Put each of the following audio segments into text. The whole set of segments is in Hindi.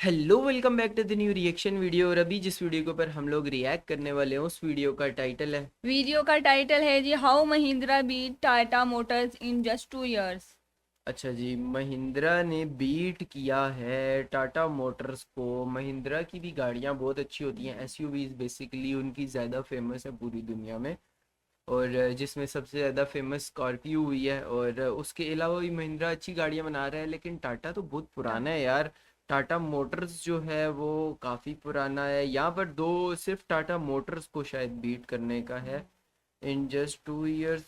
Hello welcome back to the new reaction video. और अभी जिस वीडियो के ऊपर हम लोग रिएक्ट करने वाले हैं उस वीडियो का टाइटल है। वीडियो का टाइटल है जी, how Mahindra beat Tata motors in just 2 years। अच्छा जी, महिंद्रा ने बीट किया है टाटा मोटर्स को। महिंद्रा की भी गाड़ियां बहुत अच्छी होती हैं, एसयूवीज बेसिकली उनकी ज़्यादा फेमस है पूरी दुनिया में। और जिसमें सबसे ज़्यादा फेमस स्कॉर्पियो हुई है। और उसके अलावा भी महिंद्रा अच्छी गाड़ियां बना रहा है, लेकिन टाटा तो बहुत पुराना है यार। टाटा मोटर्स जो है वो काफ़ी पुराना है। यहाँ पर दो सिर्फ टाटा मोटर्स को शायद बीट करने का है इन जस्ट 2 इयर्स।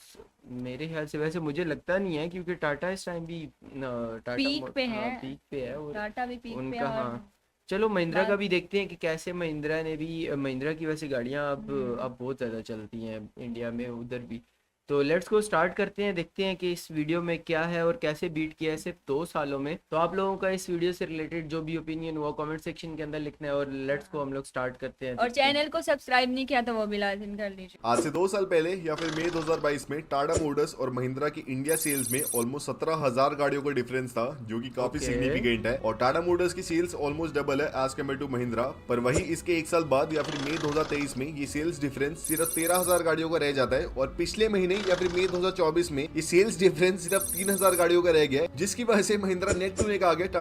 मेरे ख्याल से, वैसे मुझे लगता नहीं है क्योंकि टाटा इस टाइम भी टाटा पीक पे है। हाँ पीक पे है। और टाटा भी पीक पे है उनका हाँ। और चलो महिंद्रा का बात। भी देखते हैं कि कैसे महिंद्रा ने भी महिंद्रा की वैसे गाड़ियां हम्म, अब बहुत ज़्यादा चलती हैं इंडिया में, उधर भी। तो लेट्स को स्टार्ट करते हैं, देखते हैं कि इस वीडियो में क्या है और कैसे बीट किया है सिर्फ 2 सालों में। तो आप लोगों का इस वीडियो से रिलेटेड जो भी ओपिनियन हुआ कमेंट सेक्शन के अंदर लिखना है। और लेट्स को हम लोग स्टार्ट करते हैं, और देखते हैं। चैनल को सब्सक्राइब नहीं किया तो वो भी लाजिम कर लीजिए। आज से 2 साल पहले या फिर मई 2022 में टाटा मोटर्स और महिंद्रा की इंडिया सेल्स में ऑलमोस्ट 17,000 गाड़ियों का डिफरेंस था, जो कि काफी ओके। सिग्निफिकेंट है। और टाटा मोटर्स की सेल्स ऑलमोस्ट डबल है एज कम्पेयर टू महिंद्रा। पर वही इसके 1 साल बाद या फिर मई 2023 में ये सेल्स डिफरेंस सिर्फ 13,000 गाड़ियों का रह जाता है। और पिछले महीने या फिर मई 2024 में ये सेल्स डिफरेंस सिर्फ 3,000 गाड़ियों का रह गया है, जिसकी वजह से महिंद्रा नेक टू नेक आ गया।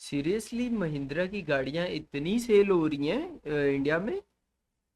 सीरियसली महिंद्रा की गाड़ियां इतनी सेल हो रही हैं इंडिया में?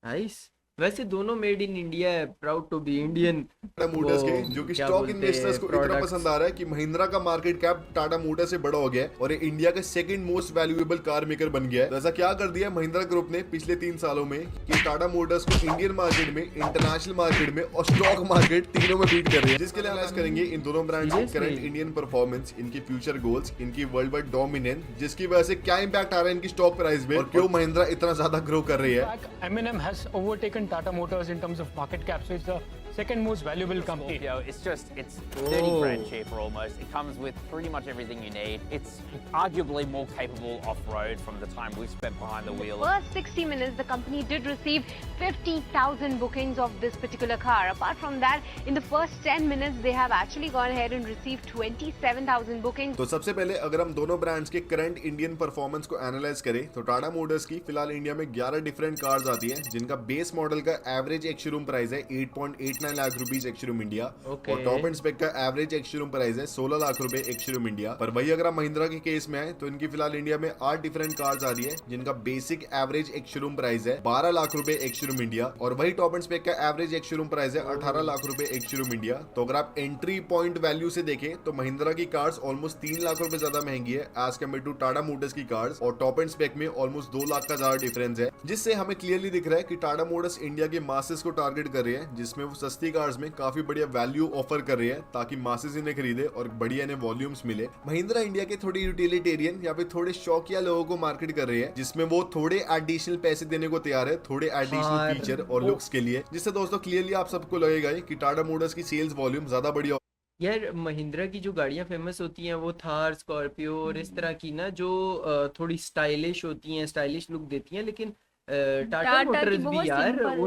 नाइस। वैसे दोनों मेड इन इंडिया है, proud to be Indian. Tata वो मोटर्स के जो कि क्या स्टॉक बोलते इन्वेस्टर्स हैं, को इतना प्रोडक्ट्स। पसंद आ रहा है कि महिंद्रा का मार्केट कैप टाटा मोटर्स से बड़ा हो गया है और ये इंडिया का second most valuable car maker बन गया है। तो ऐसा क्या कर दिया महिंद्रा ग्रुप ने पिछले 3 सालों में कि टाटा मोटर्स को इंडियन मार्केट में, इंटरनेशनल मार्केट में और स्टॉक मार्केट तीनों में बीट कर रही है। जिसके लिए एनालाइज करेंगे इन दोनों ब्रांड्स की करंट सीरियसली? इंडियन परफॉर्मेंस, इनकी फ्यूचर गोल्स, इनकी वर्ल्ड वाइड डोमिनेंस, जिसकी वजह से क्या इंपैक्ट आ रहा है इनकी स्टॉक प्राइस में और क्यों महिंद्रा इतना ज्यादा ग्रो कर रही है। M&M has overtaken Tata Motors in terms of market cap, so it's the second most valuable company. Scorpio, it's 30 grand cheaper almost. It comes with pretty much everything you need. It's arguably more capable off-road from the time we've spent behind the wheel. First 60 minutes, the company did receive 50,000 bookings of this particular car. Apart from that, in the first 10 minutes, they have actually gone ahead and received 27,000 bookings. तो सबसे पहले अगर हम दोनों ब्रांड्स के करंट इंडियन परफॉर्मेंस को एनालाइज करें तो टाटा मोटर्स की फिलहाल इंडिया में 11 डिफरेंट कार्स आती हैं, जिनका बेस मॉडल का एवरेज एक्स शोरूम प्राइस है 8.89 lakh rupees ex showroom India. Okay. और टॉप एंड स्पेक का एवरेज एक्स शोरूम प्राइस है 16 लाख रुपए एक्स शोरूम इंडिया। पर वही अगर हम महिंद्रा के केस में आए तो इनकी फिलहाल इंडिया में 8 डिफरेंट कार्स आ रही है, जिनका basic average ex showroom price है 12 लाख रुपए एक्स शोरूम इंडिया। और वही टॉप एंड स्पेक का एवरेज एक्स शोरूम प्राइस है 18 लाख रुपए एक्स शोरूम इंडिया। तो अगर आप एंट्री पॉइंट वैल्यू से देखें तो महिंद्रा की कार्स ऑलमोस्ट 3 लाख रुपए ज्यादा महंगी है as compare to Tata Motors की कार्स। और टॉप एंड स्पेक में ऑलमोस्ट 2 लाख का ज्यादा डिफरेंस है, जिससे हमें क्लियरली दिख रहा है कि टाटा मोटर्स इंडिया के मासेस को टारगेट कर रही है, जिसमें वो सस्ती कार्स में काफी बढ़िया वैल्यू ऑफर कर रही है ताकि मासेस इन्हें खरीदे और बढ़िया इन्हें वॉल्यूम्स मिले। महिंद्रा इंडिया के थोड़े यूटिलिटेरियन या फिर थोड़े शौकिया लोगों को मार्केट कर रही है, जिसमें वो थोड़े एडिशनल पैसे देने को तैयार है, थोड़े एडिशनल हाँ, फीचर और लुक्स के लिए, जिससे दोस्तों क्लियरली आप सबको लगेगा कि टाटा मोटर्स की सेल्स वॉल्यूम ज्यादा बढ़िया। यार महिंद्रा की जो गाड़ियां फेमस होती हैं वो थार, स्कॉर्पियो और इस तरह की ना, जो थोड़ी स्टाइलिश होती हैं, स्टाइलिश लुक देती हैं। लेकिन टाटा टाटा की मोटर्स भी बहुत यार, सिंपल।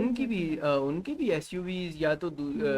उनकी भी एसयूवीज या तो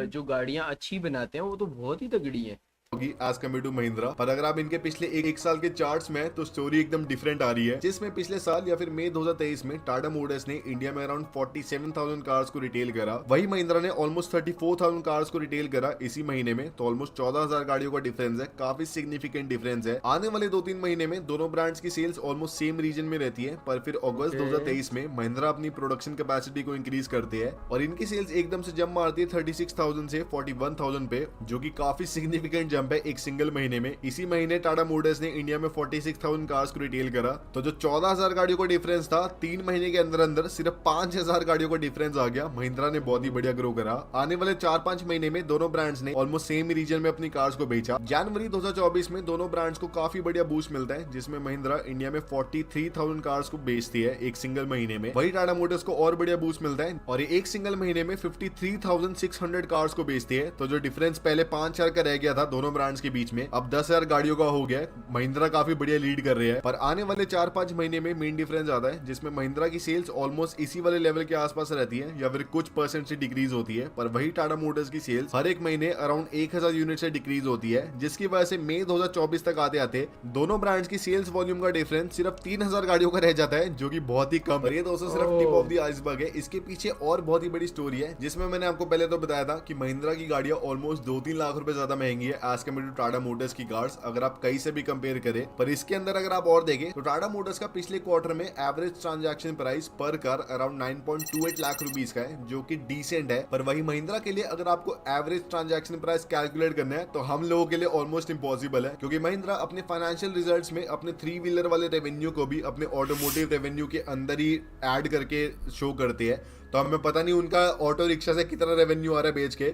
जो गाड़ियां अच्छी बनाते हैं वो तो बहुत ही तगड़ी हैं। होगी एज कम्पेयर टू महिंद्रा। पर अगर आप इनके पिछले एक साल के चार्ट्स में तो स्टोरी एकदम डिफरेंट आ रही है, जिसमें पिछले साल या फिर मई 2023 में टाटा मोटर्स ने इंडिया में अराउंड 47,000 कार्स को रिटेल करा। वही महिंद्रा ने ऑलमोस्ट 34,000 कार्स को रिटेल करा इसी महीने में। तो ऑलमोस्ट 14,000 गाड़ियों का डिफरेंस है, काफी सिग्निफिकेंट डिफरेंस है। आने वाले 2-3 महीने में दोनों ब्रांड्स की सेल्स ऑलमोस्ट सेम रीजन में रहती है, पर फिर अगस्त 2023 में महिंद्रा अपनी प्रोडक्शन कैपेसिटी को इंक्रीज करते हैं और इनकी सेल्स एकदम से जंप मारती है 36,000 से 41,000 पे, जो कि काफी सिग्निफिकेंट जंप है एक सिंगल महीने में। इसी महीने टाटा मोटर्स ने इंडिया में 46,000 कार्स को रिटेल करा। तो जो 14,000 गाड़ियों का डिफरेंस था 3 महीने के अंदर अंदर सिर्फ 5,000 गाड़ियों का डिफरेंस आ गया। महिंद्रा ने बहुत ही बढ़िया ग्रो करा। आने वाले 4-5 महीने में दोनों ब्रांड्स ने ऑलमोस्ट सेम रीजन में अपनी कार्स को बेचा। जनवरी 2024 में दोनों ब्रांड्स को काफी बढ़िया बूस्ट मिलता है, जिसमें महिंद्रा इंडिया में 43,000 कार्स को बेचती है एक सिंगल महीने में। वही टाटा मोटर्स को और बढ़िया बूस्ट मिलता है और ये एक सिंगल महीने में 53,600 कार्स को बेचती है। तो जो डिफरेंस पहले 5,000 का रह गया था दोनों दोनों ब्रांड्स के बीच में अब 10,000 गाड़ियों का हो गया है। महिंद्रा काफी बढ़िया लीड कर रही है, पर आने वाले 4-5 महीने में मेन डिफरेंस आता है जिसमें महिंद्रा की सेल्स ऑलमोस्ट इसी वाले लेवल के आसपास रहती है या फिर कुछ परसेंट से डिक्रीज होती है, पर वही टाटा मोटर्स की सेल्स हर एक महीने अराउंड 1000 यूनिट से डिक्रीज होती है, जिसकी वजह से मई 2024 तक आते आते दोनों ब्रांड्स की सेल्स वॉल्यूम का डिफरेंस सिर्फ 3000 गाड़ियों का रह जाता है, जो कि बहुत ही कम है। ये दोस्तों सिर्फ टिप ऑफ द आइसबर्ग है। इसके पीछे और बहुत ही बड़ी स्टोरी है, जिसमें मैंने आपको पहले तो बताया था कि महिंद्रा की गाड़ियां ऑलमोस्ट 2-3 लाख रुपए ज्यादा महंगी है as compare to Tata Motors की कार्स, अगर आप कहीं से भी कंपेयर करें। पर इसके अंदर अगर आप और देखें तो टाटा मोटर्स का पिछले क्वार्टर में एवरेज ट्रांजैक्शन प्राइस पर कार अराउंड 9.28 लाख रुपीस का है, जो कि डिसेंट है। पर वही महिंद्रा के लिए अगर आपको एवरेज ट्रांजैक्शन प्राइस कैलकुलेट करना है तो हम लोगों के लिए ऑलमोस्ट इम्पॉसिबल है, क्योंकि महिंद्रा अपने फाइनेंशियल रिजल्ट्स में अपने 3 व्हीलर वाले रेवेन्यू को भी अपने ऑटोमोटिव रेवेन्यू के अंदर ही ऐड करके शो करते हैं। तो हमें पता नहीं उनका ऑटो रिक्शा से कितना रेवेन्यू आ रहा है बेच के,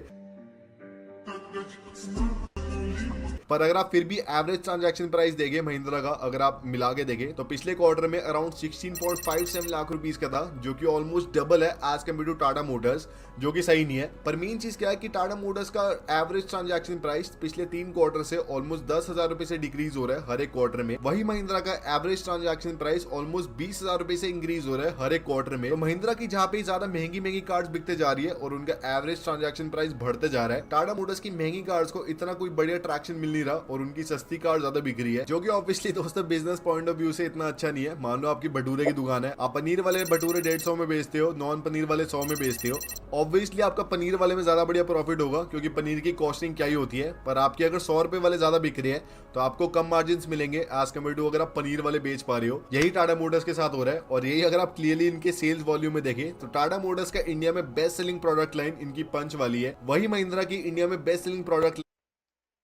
पर अगर आप फिर भी एवरेज ट्रांजैक्शन प्राइस देंगे महिंद्रा का, अगर आप मिला के देखें तो पिछले क्वार्टर में अराउंड 16.57 लाख रुपीस का था, जो कि ऑलमोस्ट डबल है as compare to Tata Motors, जो कि सही नहीं है। पर मेन चीज क्या है कि टाटा मोटर्स का एवरेज ट्रांजैक्शन प्राइस पिछले 3 क्वार्टर से ऑलमोस्ट 10,000 रुपए से डिक्रीज हो रहा है हर एक क्वार्टर में। वही महिंद्रा का एवरेज ट्रांजैक्शन प्राइस ऑलमोस्ट 20,000 रुपए से इंक्रीज हो रहा है हर एक क्वार्टर में। तो महिंद्रा की जहां पे ज्यादा महंगी कार्स बिकते जा रही है और उनका एवरेज ट्रांजैक्शन प्राइस बढ़ते जा रहा है, टाटा मोटर्स की महंगी कार्स को इतना कोई बढ़िया ट्रैक्शन मिल नहीं रहा और उनकी सस्ती कार ज्यादा बिक रही है, जो कि ऑब्वियसली दोस्तों बिजनेस पॉइंट ऑफ व्यू से इतना अच्छा नहीं है। मान लो आपकी भटूरे की दुकान है, आप पनीर वाले भटूरे 150 में बेचते हो, नॉन पनीर वाले 100 में बेचते हो, ऑब्वियसली आपका पनीर वाले में ज्यादा बढ़िया प्रॉफिट होगा, क्योंकि पनीर की कॉस्टिंग क्या ही होती है। पर आपके अगर 100 रुपए वाले ज्यादा बिक रहे हैं तो आपको कम मार्जिन मिलेंगे एज कम्पेयर टू अगर आप पनीर वाले बेच पा रहे हो। यही टाटा मोटर्स के साथ हो रहा है, और यही अगर आप क्लियरली इनके सेल्स वॉल्यूम में देखें तो टाटा मोटर्स का इंडिया में बेस्ट सेलिंग प्रोडक्ट लाइन इनकी पंच वाली है, वही महिंद्रा की इंडिया में बेस्ट सेलिंग प्रोडक्ट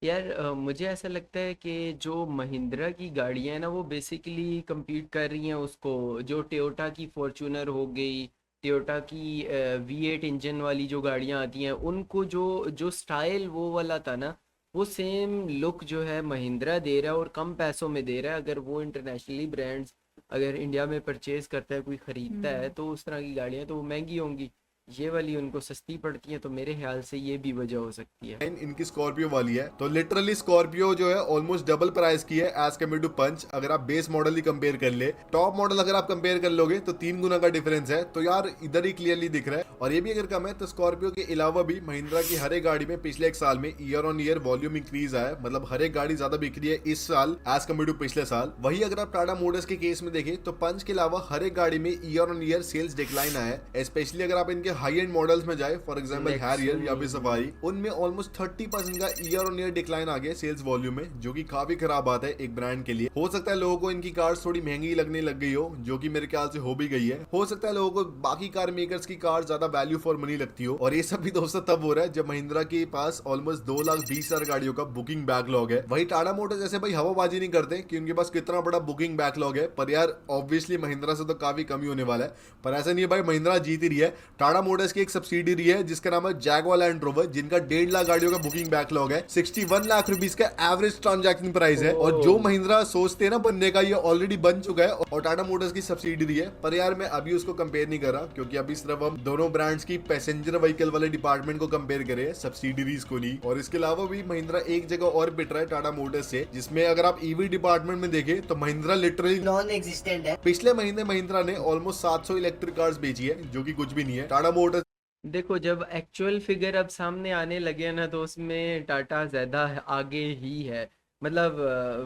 यार मुझे ऐसा लगता है कि जो महिंद्रा की गाड़ियां हैं ना, वो बेसिकली compete कर रही हैं उसको, जो टोयोटा की फॉर्च्यूनर हो गई, टोयोटा की V8 इंजन वाली जो गाड़ियां आती हैं, उनको जो जो स्टाइल वो वाला था ना, वो सेम लुक जो है महिंद्रा दे रहा है और कम पैसों में दे रहा है। अगर वो इंटरनेशनली ब्रांड्स अगर इंडिया में परचेज करता है, कोई ख़रीदता है, तो उस तरह की गाड़ियां तो वो महंगी होंगी, ये वाली उनको सस्ती पड़ती है। तो मेरे ख्याल से ये भी वजह हो सकती है। इनकी स्कॉर्पियो वाली है, तो लिटरली स्कॉर्पियो जो है ऑलमोस्ट डबल प्राइस की है एज कम्पेयर टू पंच। अगर आप बेस मॉडल ही कंपेयर कर ले, टॉप मॉडल अगर आप कंपेयर कर लोगे तो 3 गुना का डिफरेंस है। तो यार इधर ही क्लियरली दिख रहा है। और ये भी अगर कम है तो स्कॉर्पियो के अलावा भी महिंद्रा की हर एक गाड़ी में पिछले 1 साल में year on year volume increase आया, मतलब हर एक गाड़ी ज्यादा बिक रही है इस साल एज कम्पेयर टू पिछले साल। वही अगर आप टाटा मोटर्स के केस में देखें तो पंच के अलावा हर एक गाड़ी में year on year sales decline आया है, स्पेशली अगर आप इनके हाई एंड मॉडल्स जाए, फॉर एग्जांपल हैरियर या फिर सफारी, उनमें ऑलमोस्ट 30% का ईयर ऑन ईयर डिक्लाइन आ गया सेल्स वॉल्यूम में, जो कि काफी खराब बात है एक ब्रांड के लिए। हो सकता है लोगों को इनकी कार्स थोड़ी महंगी लगने लग गई हो, जो कि मेरे ख्याल से हो भी गई है। हो सकता है लोगों को बाकी कार मेकर्स की कार ज्यादा वैल्यू फॉर मनी लगती हो, और ये सब भी दोस्तों तब हो रहा है जब महिंद्रा के पास ऑलमोस्ट 2,20,000 गाड़ियों का बुकिंग बैकलॉग है। वही टाटा मोटर्स जैसे भाई हवाबाजी नहीं करते कि उनके पास कितना बड़ा बुकिंग बैकलॉग है, पर यार ऑब्वियसली महिंद्रा से तो काफी कमी होने वाला है। पर ऐसा नहीं है भाई, महिंद्रा जीत ही रही है। टाटा मोटर्स की एक सब्सिडरी है जिसका नाम है जैगवार लैंड रोवर, जिनका 1.5 लाख गाड़ियों का बुकिंग बैकलॉग है, 61 लाख रुपीस का एवरेज ट्रांजैक्शन प्राइस है, और जो महिंद्रा सोचते हैं ना बनने का, ये ऑलरेडी बन चुका है और टाटा मोटर्स की सब्सिडरी है। पर यार मैं अभी उसको कंपेयर नहीं कर रहा, क्योंकि अभी सिर्फ हम दोनों ब्रांड्स की पैसेंजर व्हीकल वाले डिपार्टमेंट को कंपेयर करें, सब्सिडरीज को नहीं। और इसके अलावा भी महिंद्रा एक जगह और पिट रहा है टाटा मोटर्स से, जिसमें अगर आप ईवी डिपार्टमेंट में देखें तो महिंद्रा लिटरली नॉन एग्जिस्टेंट है। पिछले महीने महिंद्रा ने ऑलमोस्ट 700 इलेक्ट्रिक कार्स बेची है, जो कि कुछ भी नहीं है। टाटा मोटर्स देखो, जब एक्चुअल फिगर अब सामने आने लगे ना, तो उसमें टाटा ज़्यादा आगे ही है। मतलब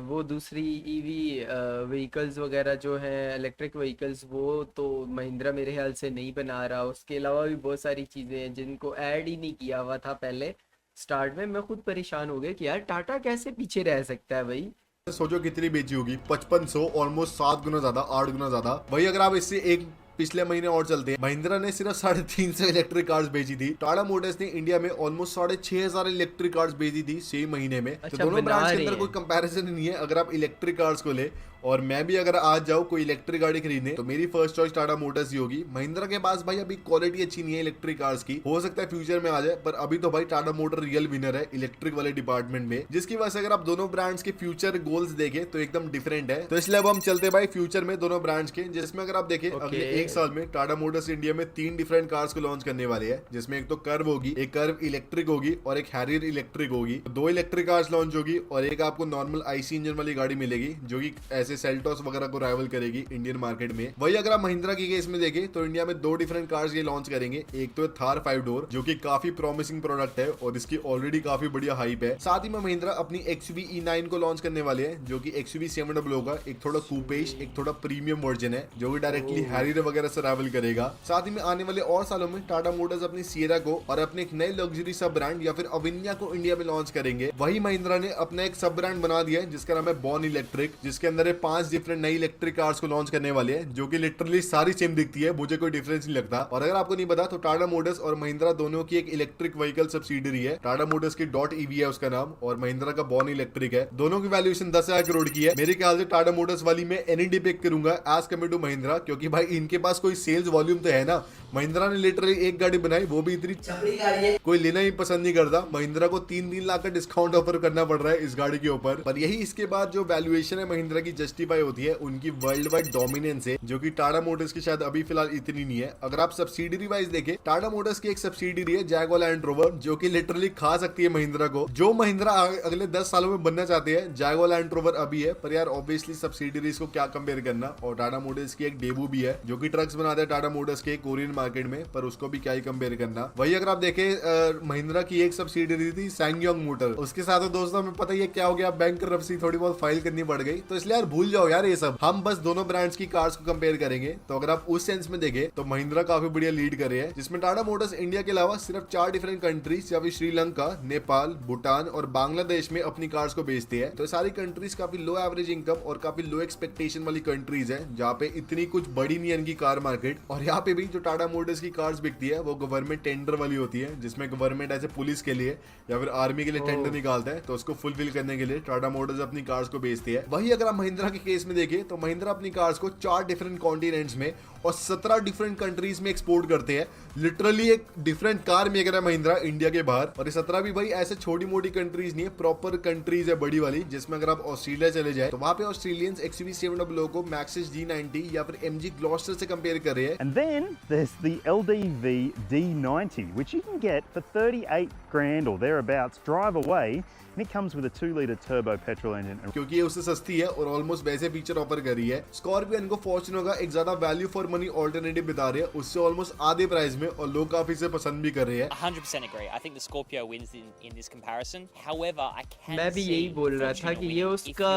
वो दूसरी ईवी व्हीकल्स वगैरह जो हैं, इलेक्ट्रिक व्हीकल्स, वो तो महिंद्रा मेरे ख्याल से नहीं बना रहा। उसके अलावा भी बहुत सारी चीज़ें हैं जिनको ऐड ही नहीं किया हुआ था पहले स्टार्ट में। मैं खुद परेशान हो गया कि यार टाटा कैसे पीछे रह सकता है भाई। सोचो कितनी बेची होगी, 5500, ऑलमोस्ट 7 गुना ज्यादा, 8 गुना ज्यादा। वही अगर आप इससे एक पिछले महीने और चलते हैं, महिंद्रा ने सिर्फ 350 इलेक्ट्रिक कार्स बेची थी। टाटा मोटर्स ने इंडिया में ऑलमोस्ट 6,500 इलेक्ट्रिक कार्स बेची थी सेम महीने में। तो दोनों ब्रांड्स के अंदर कोई कंपैरिजन नहीं है अगर आप इलेक्ट्रिक कार्स को ले। और मैं भी अगर आज जाऊँ कोई इलेक्ट्रिक गाड़ी खरीदने तो मेरी फर्स्ट चॉइस टाटा मोटर्स ही होगी। महिंद्रा के पास भाई अभी क्वालिटी अच्छी नहीं है इलेक्ट्रिक कार्स की, हो सकता है फ्यूचर में आ जाए, पर अभी तो भाई टाटा मोटर रियल विनर है इलेक्ट्रिक वाले डिपार्टमेंट में, जिसकी वजह से अगर आप दोनों ब्रांड्स के फ्यूचर गोल्स देखें तो एकदम डिफरेंट है। तो इसलिए अब हम चलते भाई फ्यूचर में दोनों ब्रांड्स के, जिसमें अगर आप देखें अगले एक साल में टाटा मोटर्स इंडिया में 3 डिफरेंट कार्स को लॉन्च करने वाले हैं, जिसमें एक तो कर्व होगी, एक कर्व इलेक्ट्रिक होगी और एक हैरियर इलेक्ट्रिक होगी। 2 इलेक्ट्रिक कार्स लॉन्च होगी और एक आपको नॉर्मल आईसी इंजन वाली गाड़ी मिलेगी जो कि ऐसे सेल्टोस वगैरह को राइवल करेगी इंडियन मार्केट में। वही अगर आप महिंद्रा की केस में देखें तो इंडिया में 2 डिफरेंट कार्स ये लॉन्च करेंगे। एक तो थार 5 डोर जो कि काफी प्रॉमिसिंग प्रोडक्ट है और इसकी ऑलरेडी काफी बढ़िया हाइप है। साथ ही में महिंद्रा अपनी XUV E9 को लॉन्च करने वाले हैं जो कि XUV 700 का एक थोड़ा कूपेश, एक थोड़ा प्रीमियम वर्जन है जो कि डायरेक्टली हैरियर वगैरह से राइवल करेगा। साथ ही में आने वाले और सालों में टाटा मोटर्स अपनी सिएरा को और अपने एक नए लग्जरी सब ब्रांड या फिर अविन्या को इंडिया में लॉन्च करेंगे। वही महिंद्रा ने अपना एक सब ब्रांड बना दिया है जिसका नाम है बॉर्न इलेक्ट्रिक, जिसके अंदर 5 डिफरेंट नई इलेक्ट्रिक कार्स को लॉन्च करने वाले हैं जो कि लिटरली सारी सेम दिखती है, मुझे कोई डिफरेंस नहीं लगता। और अगर आपको नहीं पता तो टाटा मोटर्स और महिंद्रा दोनों की एक इलेक्ट्रिक व्हीकल सब्सिडरी है। टाटा मोटर्स की .EV है उसका नाम और महिंद्रा का बॉर्न इलेक्ट्रिक है। दोनों की वैल्यूएशन 10,000 करोड़ की है। मेरे ख्याल से टाटा मोटर्स वाली मैं एनी डे पिक करूंगा एज कम्पेयर टू महिंद्रा, क्योंकि भाई इनके पास कोई सेल्स वॉल्यूम तो है ना। महिंद्रा ने लिटरली एक गाड़ी बनाई, वो भी इतनी चपड़ी गाड़ी है, कोई लेना ही पसंद नहीं करता। महिंद्रा को 3 लाख का डिस्काउंट ऑफर करना पड़ रहा है इस गाड़ी के ऊपर। पर यही इसके बाद जो वैल्यूएशन है महिंद्रा की जस्टिफाई होती है उनकी वर्ल्ड वाइड डोमिनेंस है, जो कि टाटा मोटर्स की शायद अभी फिलहाल इतनी नहीं है। अगर आप सब्सिडरी वाइज देखें, टाटा मोटर्स की एक सब्सिडरी है जैगुआर लैंड रोवर जो कि लिटरली खा सकती है महिंद्रा को। जो महिंद्रा अगले 10 सालों में बनना चाहते हैं, जैगुआर लैंड रोवर अभी है, पर यार ऑब्वियसली सब्सिडरीज को क्या कंपेयर करना। और टाटा मोटर्स की एक डेबू भी है जो कि ट्रक्स बनाते हैं टाटा मोटर्स के कोरियन मार्केट में, पर उसको भी क्या ही कंपेयर करना। वही अगर आप देखें महिंद्रा की एक सब्सिडरी थी सैंगयोंग मोटर, उसके साथ तो दोस्तों हमें पता ही है क्या हो गया, बैंक करप्सी थोड़ी बहुत फाइल करनी पड़ गई। तो इसलिए यार भूल जाओ यार ये सब, हम बस दोनों ब्रांड्स की कार्स को कंपेयर करेंगे। तो अगर आप उस सेंस में देखें तो महिंद्रा काफी बढ़िया लीड कर रहे हैं, जिसमें टाटा मोटर्स इंडिया के अलावा सिर्फ 4 डिफरेंट कंट्रीज या फिर श्रीलंका, नेपाल, भूटान और बांग्लादेश में अपनी कार्स को बेचते हैं। तो ये सारी कंट्रीज काफी लो एवरेज इनकम और काफी लो एक्सपेक्टेशन वाली कंट्रीज है, जहाँ पे इतनी कुछ बड़ी नहीं है इनकी कार मार्केट। और यहाँ पे भी जो टाटा मोटर्स की कार्स बिकती है वो गवर्नमेंट टेंडर वाली होती है, जिसमें गवर्नमेंट ऐसे पुलिस के लिए या फिर आर्मी के लिए टेंडर निकालता है, तो उसको फुलफिल करने के लिए टाटा मोटर्स अपनी कार्स को बेचती है। वही अगर आप महिंद्रा के केस में देखें तो महिंद्रा अपनी कार्स को 4 डिफरेंट कॉन्टिनेंट्स में और 17 डिफरेंट कंट्रीज में एक्सपोर्ट करते हैं। लिटरली एक डिफरेंट कार मेकर है महिंद्रा इंडिया के बाहर। और ये 17 भी भाई ऐसे छोटी मोटी कंट्रीज नहीं है, प्रॉपर कंट्रीज है बड़ी वाली, जिसमें अगर आप ऑस्ट्रेलिया चले जाए तो वहां पे ऑस्ट्रेलियंस XUV 700 को मैक्सिस G90 या फिर MG ग्लॉस्टर से कंपेयर कर रहे हैं। And then there's the LDV D90, which you can get for 38 grand or thereabouts, drive away, and it comes with a 2-litre turbo petrol engine. क्योंकि ये उससे सस्ती है और ऑलमोस्ट वैसे फीचर ऑफर कर रही है। स्कॉर्पियन को फॉर्च्यूनर का एक ज्यादा वैल्यू फॉर मनी ऑल्टरनेटिव बता रहे हैं, उससे ऑलमोस्ट आधे प्राइस में, और लोग काफी से पसंद भी कर रहे हैं। 100% agree. I think the Scorpio wins in this comparison. However, I can मैं भी यही बोल रहा था कि ये उसका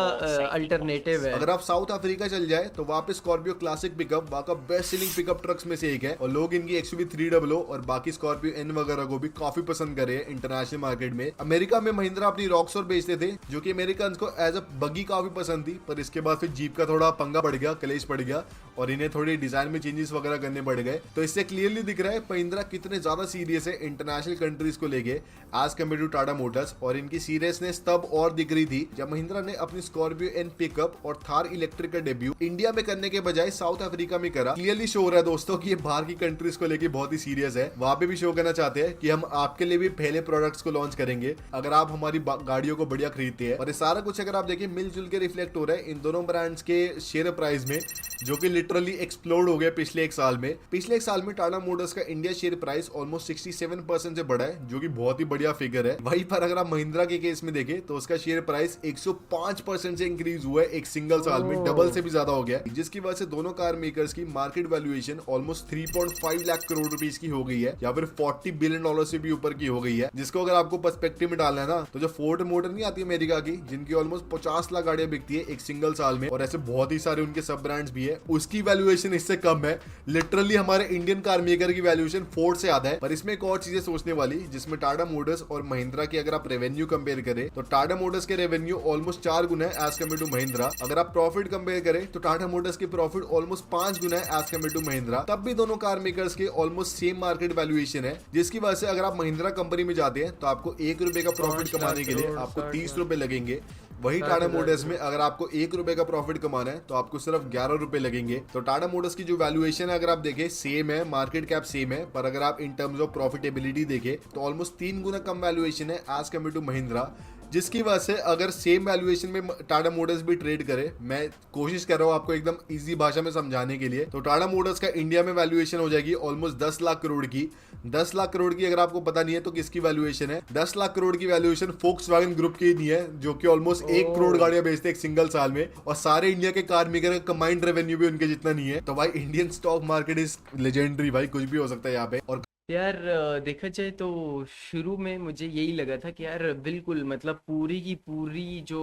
अल्टरनेटिव है। अगर आप साउथ अफ्रीका चल जाए तो वहाँ पे स्कॉर्पियो क्लासिक पिकअप वहाँ का बेस्ट सेलिंग पिकअप ट्रक्स में से एक है, और लोग इनकी XUV 300 और बाकी स्कॉर्पियो N वगैरह को भी काफी पसंद कर रहे हैं इंटरनेशनल मार्केट में। अमेरिका में महिंद्रा अपनी रॉक्सॉर बेचते थे जो कि अमेरिकन को एज अ बगी काफी पसंद थी, पर इसके बाद फिर जीप का थोड़ा पंगा पड़ गया, कलेश पड़ गया और इन्हें थोड़ी डिजाइन में चेंजेस वगैरह करने पड़ गए। तो इससे क्लियरली दिख रहा है महिंद्रा कितने ज्यादा सीरियस है इंटरनेशनल कंट्रीज को लेके as compare to Tata Motors. और इनकी सीरियसनेस तब और दिख रही थी जब महिंद्रा ने अपनी स्कॉर्पियो N पिकअप और थार इलेक्ट्रिक का डेब्यू इंडिया में करने के बजाय साउथ अफ्रीका में करा। क्लियरली शो हो रहा है दोस्तों कि ये बाहर की कंट्रीज को लेके बहुत ही सीरियस है। वहां पे भी शो करना चाहते हैं कि हम आपके लिए भी पहले प्रोडक्ट्स को लॉन्च करेंगे अगर आप हमारी गाड़ियों को बढ़िया खरीदते हैं। और ये सारा कुछ अगर आप देखें मिलजुल के रिफ्लेक्ट हो रहा है इन दोनों ब्रांड्स के शेयर प्राइस में, जो कि लिटरली एक्सप्लोड हो गया पिछले एक साल में। पिछले एक साल में टाटा मोटर्स का इंडिया शेयर प्राइस ऑलमोस्ट 67% से बढ़ा है, जो कि बहुत ही बढ़िया फिगर है। वहीं पर अगर आप महिंद्रा के केस में देखें तो उसका शेयर प्राइस 105% से इंक्रीज हुआ है एक सिंगल साल में, डबल से भी ज्यादा हो गया, जिसकी वजह से दोनों कार मेकर्स की market valuation almost 3.5 lakh crore rupees की हो गई है, या फिर $40 बिलियन से भी ऊपर की हो गई है। जिसको अगर आपको पर्सपेक्टिव में डालना है ना, तो जो फोर्ड मोटर नहीं आती अमेरिका की, जिनकी ऑलमोस्ट 50 लाख गाड़ियां बिकती है एक सिंगल साल में, और ऐसे बहुत ही सारे उनके सब ब्रांड्स भी है, उसकी वैल्यूएशन इससे कम है। लिटरली हमारे इंडियन कार मेकर की वैल्यूएशन फोर्ड से ज्यादा है। पर इसमें एक और चीजें सोचने वाली, जिसमें टाटा मोटर्स और महिंद्रा की अगर आप रेवेन्यू कंपेयर करें तो टाटा मोटर्स के रेवेन्यू ऑलमोस्ट 4 गुना है एज कम्पेयर टू महिंद्रा। अगर आप प्रॉफिट कंपेयर करें तो टाटा मोटर्स के प्रॉफिट ऑलमोस्ट 5 गुना है एज कम्पेयर टू महिंद्रा। तब भी दोनों कार मेकर्स के ऑलमोस्ट सेम मार्केट वैल्यूएशन है, जिसकी वजह से अगर आप महिंद्रा कंपनी में जाते हैं तो आपको ₹1 का प्रॉफिट कमाने के लिए आपको ₹30 लगेंगे, वही 7,000 टाटा मोटर्स में करोड़। अगर आपको 1 रुपए का प्रॉफिट कमाना है तो आपको सिर्फ 11 रुपए लगेंगे। तो टाटा मोटर्स की जो वैल्यूएशन है अगर आप देखें सेम है, मार्केट कैप सेम है, पर अगर आप इन टर्म्स ऑफ प्रॉफिटेबिलिटी देखें तो ऑलमोस्ट 3 गुना कम वैल्यूएशन है एज कम्पेयर टू महिंद्रा। जिसकी वजह से अगर सेम वैल्यूएशन में टाटा मोटर्स भी ट्रेड करे, मैं कोशिश कर रहा हूँ आपको एकदम इजी भाषा में समझाने के लिए, तो टाटा मोटर्स का इंडिया में वैल्यूएशन हो जाएगी ऑलमोस्ट 10 लाख करोड़ की। 10 लाख करोड़ की अगर आपको पता नहीं है तो किसकी वैल्यूएशन है, 10 लाख करोड़ की वैल्यूएशन फोक्सवैगन ग्रुप की नहीं है, जो कि ऑलमोस्ट 1 करोड़ गाड़ियां बेचते हैं एक सिंगल साल में, और सारे इंडिया के कार मेकर का कंबाइंड रेवेन्यू भी उनके जितना नहीं है। तो भाई Indian stock market is legendary भाई, कुछ भी हो सकता है यहाँ पे। और यार देखा जाए तो शुरू में मुझे यही लगा था कि यार बिल्कुल मतलब पूरी की पूरी जो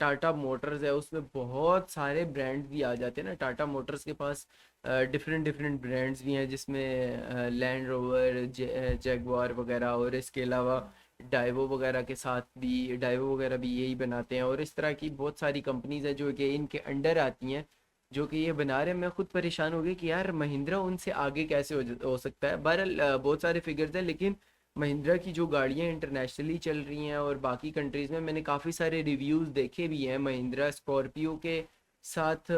टाटा मोटर्स है उसमें बहुत सारे ब्रांड्स भी आ जाते हैं ना। टाटा मोटर्स के पास डिफरेंट डिफरेंट ब्रांड्स भी हैं, जिसमें लैंड रोवर, जैगवार वगैरह, और इसके अलावा डाइवो वगैरह के साथ भी, डाइवो वगैरह भी यही बनाते हैं, और इस तरह की बहुत सारी कंपनीज हैं जो कि इनके अंडर आती हैं जो कि ये बना रहे हैं। मैं खुद परेशान हो गया कि यार महिंद्रा उनसे आगे कैसे हो सकता है। बहरहाल बहुत सारे फिगर्स हैं, लेकिन महिंद्रा की जो गाड़ियां इंटरनेशनली चल रही हैं और बाकी कंट्रीज़ में, मैंने काफ़ी सारे रिव्यूज़ देखे भी हैं महिंद्रा स्कॉर्पियो के साथ,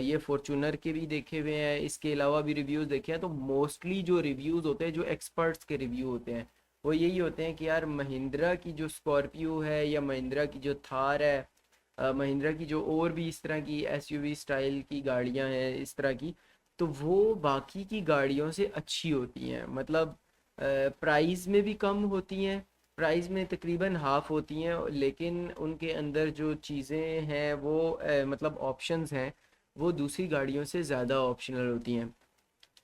ये फॉर्चूनर के भी देखे हुए हैं, इसके अलावा भी रिव्यूज़ देखे हैं। तो मोस्टली जो रिव्यूज़ होते हैं, जो एक्सपर्ट्स के रिव्यू होते हैं, वो यही होते हैं कि यार महिंद्रा की जो स्कॉर्पियो है या महिंद्रा की जो थार है, महिंद्रा की जो और भी इस तरह की एसयूवी स्टाइल की गाड़ियां हैं इस तरह की, तो वो बाकी की गाड़ियों से अच्छी होती हैं। मतलब प्राइस में भी कम होती हैं, प्राइस में तकरीबन हाफ होती हैं, लेकिन उनके अंदर जो चीज़ें हैं वो मतलब ऑप्शंस हैं वो दूसरी गाड़ियों से ज़्यादा ऑप्शनल होती हैं।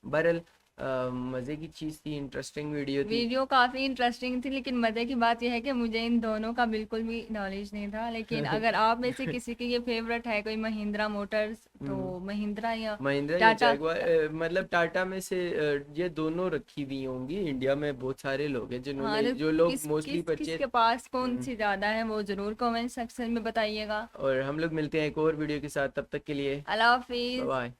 बहरहाल मज़े की चीज़ थी, इंटरेस्टिंग वीडियो थी। वीडियो काफ़ी इंटरेस्टिंग थी, लेकिन मज़े की बात यह है कि मुझे इन दोनों का बिल्कुल भी नॉलेज नहीं था। लेकिन अगर आप में से किसी की ये फेवरेट है कोई महिंद्रा मोटर्स, तो महिंद्रा या महिंद्रा या टाटा, जैगवार, मतलब टाटा में से ये दोनों रखी हुई होंगी। इंडिया में बहुत सारे लोग हैं हाँ, जिन्होंने, तो जो लोग मोस्टली किसके परचेज। पास कौन सी ज़्यादा है वो ज़रूर कमेंट सेक्शन में बताइएगा। और हम लोग मिलते हैं एक और वीडियो के साथ, तब तक के लिए अल्लाह हाफिज़। बाय।